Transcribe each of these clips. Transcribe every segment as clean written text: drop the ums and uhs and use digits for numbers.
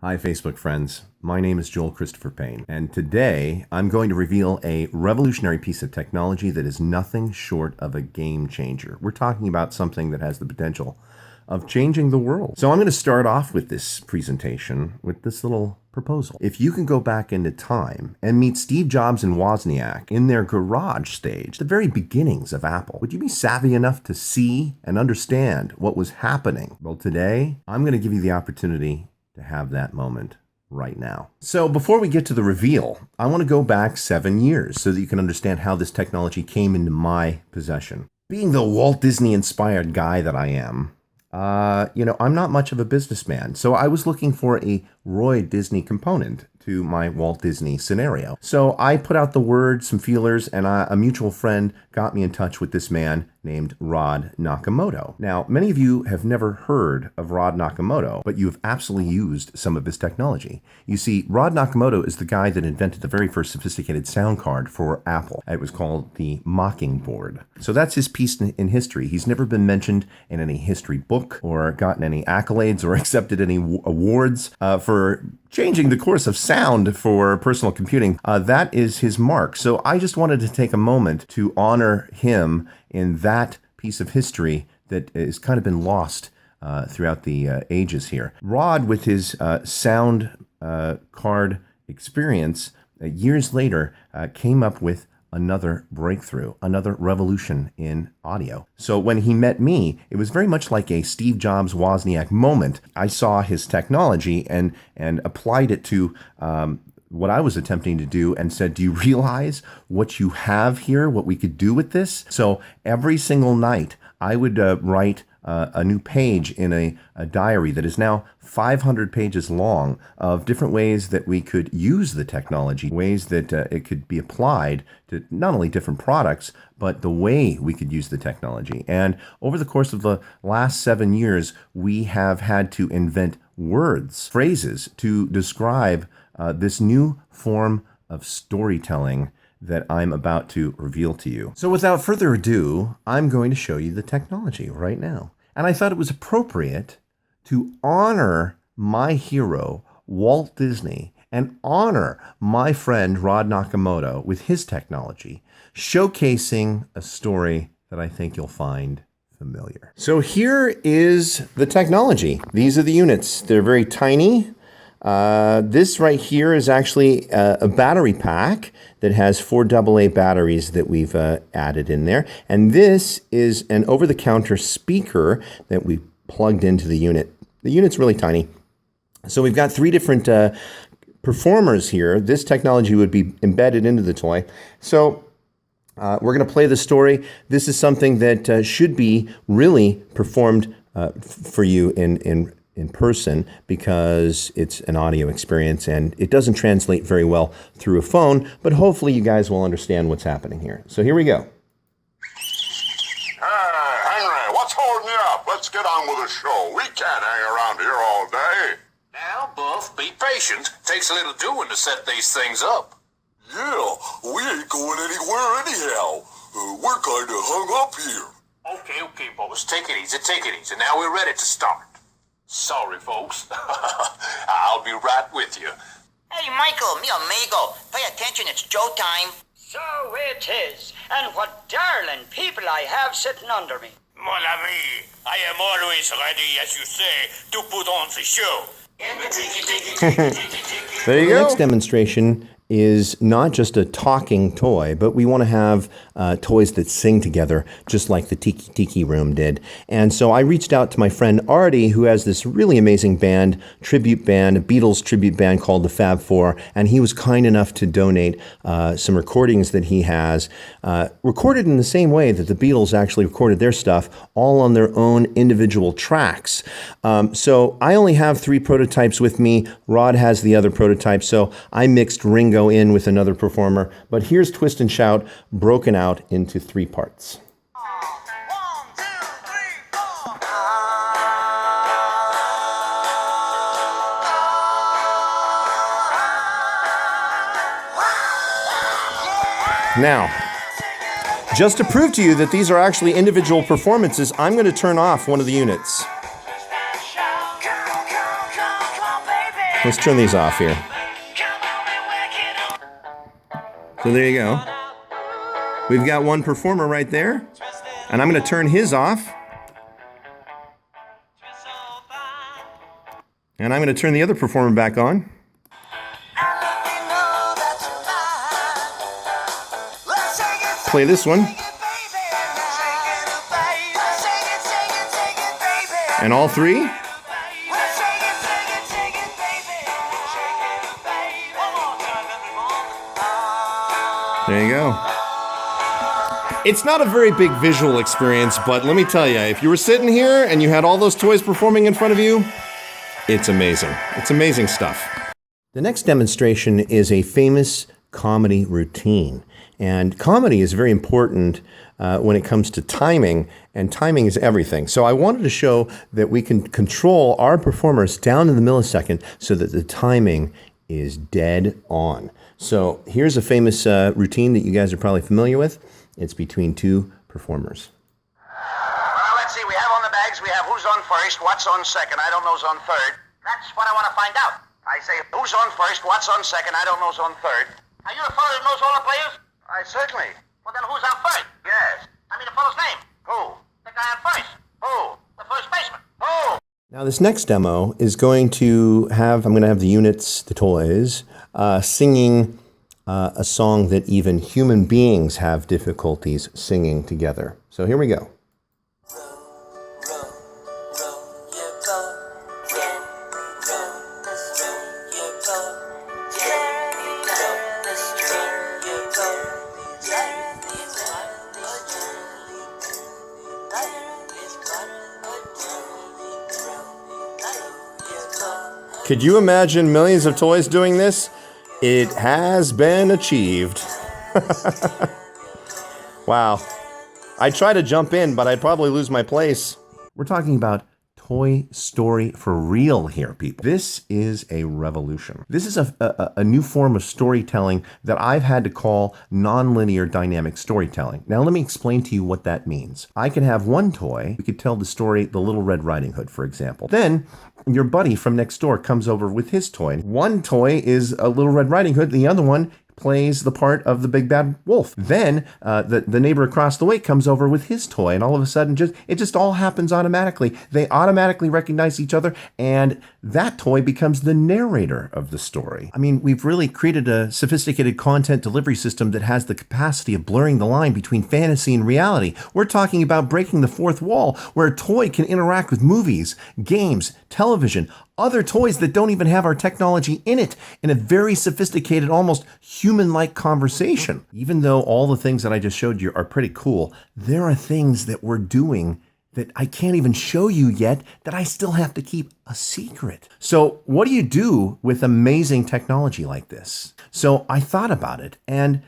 Hi, Facebook friends. My name is Joel Christopher Payne, and today I'm going to reveal a revolutionary piece of technology that is nothing short of a game changer. We're talking about something that has the potential of changing the world. So I'm going to start off with this presentation with this little proposal. If you can go back into time and meet Steve Jobs and Wozniak in their garage stage, the very beginnings of Apple, would you be savvy enough to see and understand what was happening? Well, today I'm going to give you the opportunity to have that moment right now. So before we get to the reveal, I want to go back 7 years so that you can understand how this technology came into my possession. Being the Walt Disney inspired guy that I am, I'm not much of a businessman. So I was looking for a Roy Disney component to my Walt Disney scenario. So I put out the word, some feelers, and a mutual friend got me in touch with this man named Rod Nakamoto. Now, many of you have never heard of Rod Nakamoto, but you have absolutely used some of his technology. You see, Rod Nakamoto is the guy that invented the very first sophisticated sound card for Apple. It was called the Mockingbird. So that's his piece in history. He's never been mentioned in any history book or gotten any accolades or accepted any awards for changing the course of sound for personal computing. That is his mark. So I just wanted to take a moment to honor him in that piece of history that has kind of been lost throughout the ages here. Rod, with his sound card experience, years later came up with another breakthrough, another revolution in audio. So when he met me, it was very much like a Steve Jobs Wozniak moment. I saw his technology and applied it to what I was attempting to do and said, do you realize what you have here, what we could do with this? So every single night I would write a new page in a diary that is now 500 pages long of different ways that we could use the technology, ways that it could be applied to not only different products, but the way we could use the technology. And over the course of the last 7 years, we have had to invent words, phrases to describe this new form of storytelling that I'm about to reveal to you. So without further ado, I'm going to show you the technology right now. And I thought it was appropriate to honor my hero, Walt Disney, and honor my friend Rod Nakamoto with his technology, showcasing a story that I think you'll find familiar. So here is the technology. These are the units. They're very tiny. This right here is actually a battery pack that has 4 AA batteries that we've added in there. And this is an over-the-counter speaker that we plugged into the unit. The unit's really tiny. So we've got 3 different performers here. This technology would be embedded into the toy. So we're going to play the story. This is something that should be really performed for you in person because it's an audio experience and it doesn't translate very well through a phone, but hopefully you guys will understand what's happening here. So here we go. Henry, what's holding you up? Let's get on with the show. We can't hang around here all day. Now, Buff, be patient. Takes a little doing to set these things up. Yeah, we ain't going anywhere anyhow. We're kind of hung up here. Okay, boys. Take it easy. Now we're ready to start. Sorry, folks. I'll be right with you. Hey, Michael, mi amigo, pay attention, it's Joe time. So it is, and what darling people I have sitting under me. Mon ami, I am always ready, as you say, to put on the show. There you go. The next demonstration is not just a talking toy, but we want to have toys that sing together, just like the Tiki Tiki Room did. And so I reached out to my friend Artie, who has this really amazing band, tribute band, a Beatles tribute band called the Fab Four, and he was kind enough to donate some recordings that he has, recorded in the same way that the Beatles actually recorded their stuff, all on their own individual tracks. So I only have 3 prototypes with me. Rod has the other prototype, so I mixed Ringo in with another performer, but here's Twist and Shout broken out into 3 parts. 1, 2, 3, 4. Now, just to prove to you that these are actually individual performances, I'm going to turn off one of the units. let's turn these off here. So there you go. We've got one performer right there, and I'm going to turn his off. And I'm going to turn the other performer back on. Play this one. And all three. There you go. It's not a very big visual experience, but let me tell you, if you were sitting here and you had all those toys performing in front of you, it's amazing. It's amazing stuff. The next demonstration is a famous comedy routine. And comedy is very important when it comes to timing, and timing is everything. So I wanted to show that we can control our performers down to the millisecond so that the timing is dead on. So here's a famous routine that you guys are probably familiar with. It's between two performers. Well, let's see. We have on the bags, we have who's on first, what's on second. I don't know who's on third. That's what I want to find out. I say who's on first, what's on second. I don't know who's on third. Are you the fellow that knows all the players? Certainly. Well, then who's on first? Yes. I mean the fellow's name. Who? The guy on first. Who? The first baseman. Who? Now this next demo is going to have, I'm going to have the units, the toys, singing a song that even human beings have difficulties singing together. So here we go. Could you imagine millions of toys doing this? It has been achieved. Wow. I'd try to jump in, but I'd probably lose my place. We're talking about Toy Story for real here, people. This is a revolution. This is a new form of storytelling that I've had to call nonlinear dynamic storytelling. Now, let me explain to you what that means. I could have one toy. We could tell the story, The Little Red Riding Hood, for example. Then your buddy from next door comes over with his toy. One toy is a Little Red Riding Hood. The other one plays the part of the big bad wolf. Then the neighbor across the way comes over with his toy, and all of a sudden it just all happens automatically. They automatically recognize each other, and that toy becomes the narrator of the story. I mean, we've really created a sophisticated content delivery system that has the capacity of blurring the line between fantasy and reality. We're talking about breaking the fourth wall, where a toy can interact with movies, games, television, other toys that don't even have our technology in it, in a very sophisticated, almost human-like conversation. Even though all the things that I just showed you are pretty cool, there are things that we're doing that I can't even show you yet that I still have to keep a secret. So what do you do with amazing technology like this? So I thought about it, and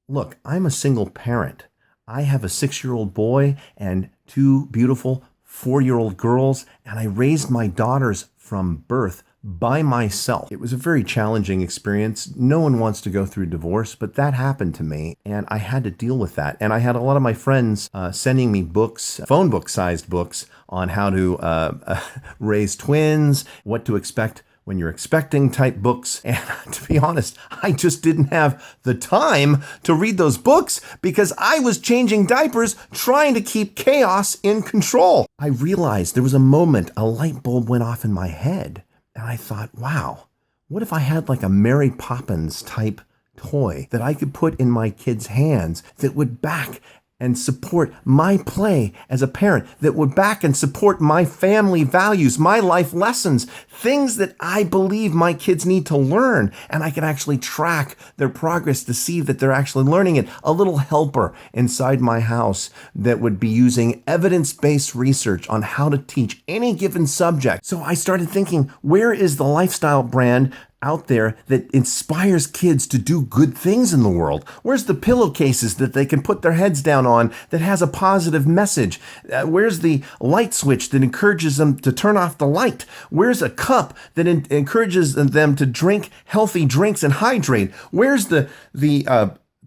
look, I'm a single parent. I have a 6-year-old boy and 2 beautiful 4-year-old girls, and I raised my daughters from birth by myself. It was a very challenging experience. No one wants to go through divorce, but that happened to me, and I had to deal with that. And I had a lot of my friends sending me books, phone book-sized books, on how to raise twins, what to expect when you're expecting type books. And to be honest, I just didn't have the time to read those books because I was changing diapers trying to keep chaos in control. I realized there was a moment a light bulb went off in my head, and I thought, wow, what if I had like a Mary Poppins type toy that I could put in my kids' hands that would back and support my play as a parent, that would back and support my family values, my life lessons, things that I believe my kids need to learn, and I can actually track their progress to see that they're actually learning it. A little helper inside my house that would be using evidence-based research on how to teach any given subject. So I started thinking, where is the lifestyle brand out there that inspires kids to do good things in the world? Where's the pillowcases that they can put their heads down on that has a positive message? Where's the light switch that encourages them to turn off the light? Where's a cup that encourages them to drink healthy drinks and hydrate? Where's the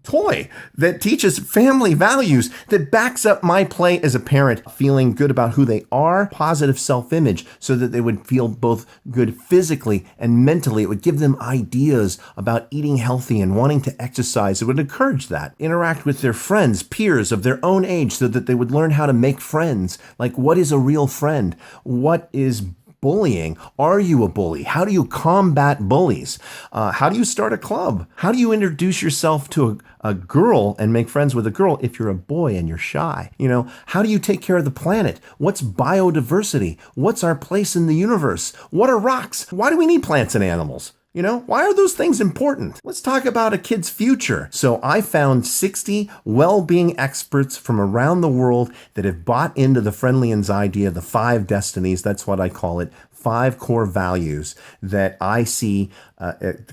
toy that teaches family values, that backs up my play as a parent, feeling good about who they are, positive self-image, so that they would feel both good physically and mentally. It would give them ideas about eating healthy and wanting to exercise. It would encourage that. Interact with their friends, peers of their own age, so that they would learn how to make friends. Like, what is a real friend? What is bullying? Are you a bully? How do you combat bullies? How do you start a club? How do you introduce yourself to a girl and make friends with a girl if you're a boy and you're shy? You know, how do you take care of the planet? What's biodiversity? What's our place in the universe? What are rocks? Why do we need plants and animals? You know, why are those things important? Let's talk about a kid's future. So I found 60 well-being experts from around the world that have bought into the Friendliens idea, the 5 destinies, that's what I call it, 5 core values that I see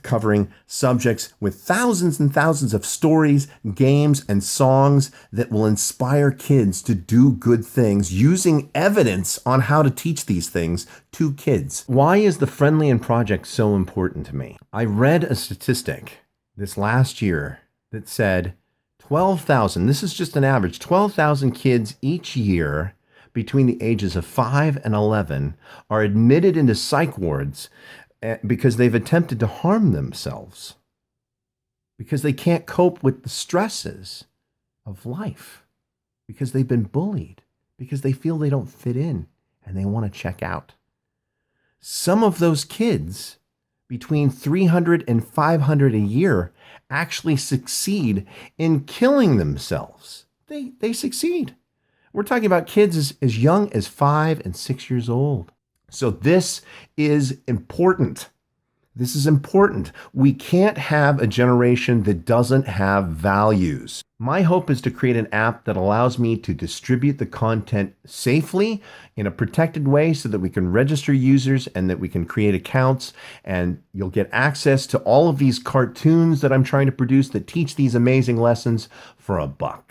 covering subjects with thousands and thousands of stories, games, and songs that will inspire kids to do good things using evidence on how to teach these things to kids. Why is the Friendlien Project so important to me? I read a statistic this last year that said 12,000, this is just an average, 12,000 kids each year between the ages of 5 and 11 are admitted into psych wards because they've attempted to harm themselves, because they can't cope with the stresses of life, because they've been bullied, because they feel they don't fit in and they want to check out. Some of those kids, between 300 and 500 a year, actually succeed in killing themselves. They succeed. We're talking about kids as young as 5 and 6 years old. So this is important. This is important. We can't have a generation that doesn't have values. My hope is to create an app that allows me to distribute the content safely in a protected way so that we can register users and that we can create accounts, and you'll get access to all of these cartoons that I'm trying to produce that teach these amazing lessons for $1.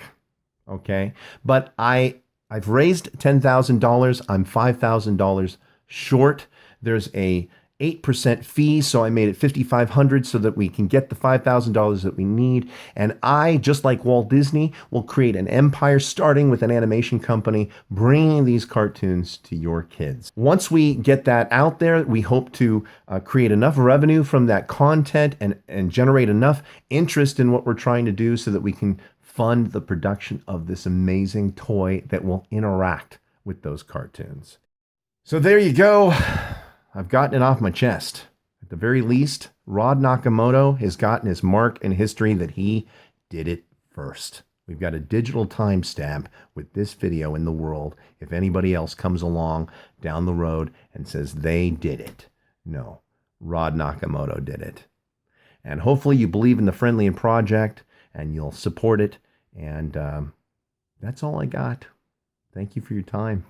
Okay, but I've raised $10,000. I'm $5,000 short. There's a 8% fee, so I made it $5,500 so that we can get the $5,000 that we need. And I, just like Walt Disney, will create an empire starting with an animation company, bringing these cartoons to your kids. Once we get that out there, we hope to create enough revenue from that content and generate enough interest in what we're trying to do so that we can fund the production of this amazing toy that will interact with those cartoons. So there you go. I've gotten it off my chest. At the very least, Rod Nakamoto has gotten his mark in history that he did it first. We've got a digital timestamp with this video in the world if anybody else comes along down the road and says they did it. No, Rod Nakamoto did it. And hopefully you believe in the Friendlien Project and you'll support it. And that's all I got. Thank you for your time.